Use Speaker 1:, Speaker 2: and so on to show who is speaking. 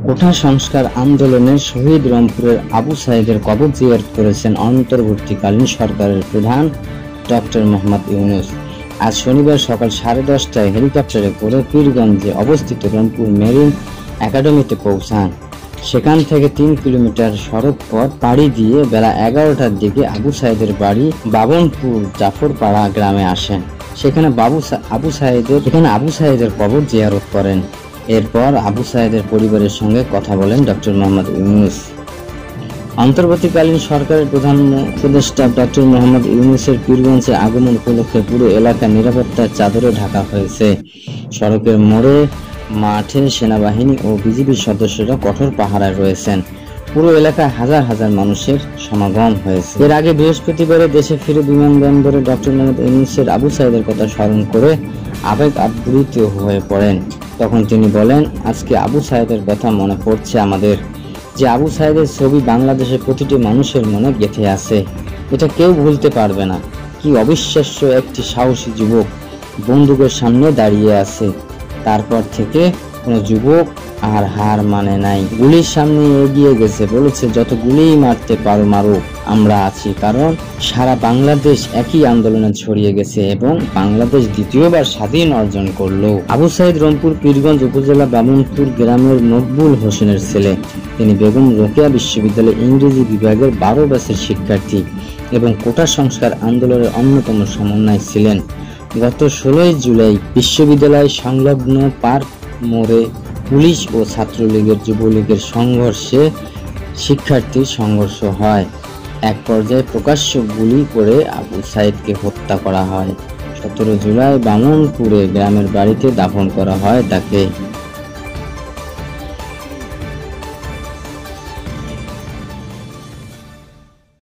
Speaker 1: কোঠা সংস্কার আন্দোলনের শহীদ রংপুরের আবু সাঈদের কবর জিয়ারত করেছেন অন্তর্বর্তীকালীন সরকারের প্রধান ডক্টর মোহাম্মদ ইউনূস। আজ শনিবার সকাল 10:30টায় হেলিকপ্টারে করে পীরগঞ্জে অবস্থিত রংপুর মেরিন একাডেমিতে পৌঁছান। সেখান থেকে 3 কিলোমিটার সড়ক পথ পাড়ি দিয়ে বেলা 11টার দিকে আবু সাঈদের বাড়ি বাবনপুর জাফরপাড়া গ্রামে আসেন। সেখানে আবু সাঈদের কবর জিয়ারত করেন। এরপর আবু সাঈদের পরিবারের সঙ্গে কথা বলেন ডক্টর মোহাম্মদ ইউনূস। অন্তর্বর্তীকালীন সরকারের প্রধান উপদেষ্টা ডক্টর মোহাম্মদ ইউনূসের পীরগঞ্জে আগমন উপলক্ষে পুরো এলাকা নিরাপত্তার চাদরে ঢাকা হয়েছে। সড়কের মোড়ে, মাঠে সেনাবাহিনী ও বিজিবির সদস্যরা কঠোর পাহারায় রয়েছেন। পুরো এলাকায় হাজার হাজার মানুষের সমাগম হয়েছে। এর আগে বৃহস্পতিবারে দেশে ফিরে বিমানবন্দরে ডক্টর মোহাম্মদ ইউনূসের আবু সাঈদের কথা স্মরণ করে আবেগ আপ্লুত হয়ে পড়েন। তখন তিনি বলেন, আজকে আবু সাঈদের কথা মনে পড়ছে আমাদের, যে আবু সাঈদের ছবি বাংলাদেশের প্রতিটি মানুষের মনে গেঁথে আছে। এটা কেউ ভুলতে পারবে না। কি অবিশ্বাস্য একটি সাহসী যুবক বন্দুকের সামনে দাঁড়িয়ে আছে। তারপর থেকে কোনো যুবক আর হার মানে নাই, গুলির সামনে এগিয়ে গেছে, বলেছে যত গুলিই মারতে পারো মারো, আমরা আছি। কারণ সারা বাংলাদেশ একই আন্দোলনে ছড়িয়ে গেছে এবং বাংলাদেশ দ্বিতীয়বার স্বাধীন অর্জন করলো। আবু সাঈদ রংপুর পীরগঞ্জ উপজেলা বামনপুর গ্রামের মকবুল হোসেনের ছেলে। তিনি বেগম রোকেয়া বিশ্ববিদ্যালয়ের ইংরেজি বিভাগের 12 ব্যাচের শিক্ষার্থী এবং কোটা সংস্কার আন্দোলনের অন্যতম সমন্বয়ক ছিলেন। গত 16 জুলাই বিশ্ববিদ্যালয় সংলগ্ন পার্ক মোড়ে পুলিশ ও ছাত্রলীগের যুবলীগের সংঘর্ষে শিক্ষার্থীর সংঘর্ষ হয়। এক পর্যায়ে প্রকাশ্য গুলি করে আবু সাঈদকে হত্যা করা হয়। 17 জুলাই বামনপুরে গ্রামের বাড়িতে দাফন করা হয় তাকে।